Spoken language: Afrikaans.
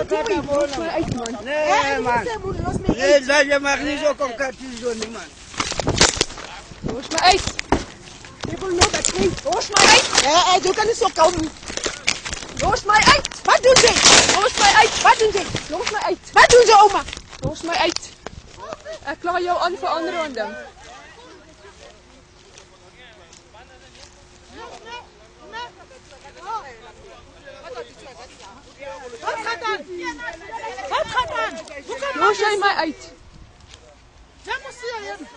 Los my uit, man. Nee, man. Nee, je mag niet zo concreet doen, man. Los my uit. Jy wil nou dat nie. Los my uit. Jy kan nie so kom. Los my uit. Wat doen jy? Los my uit. Wat doen jy? Los my uit. Wat doen jy, ouma? Los my uit. Ek kla jou aan vir aanranding. Wat gaat aan? Wat gaat aan? Los jy my uit. Jy moet sien.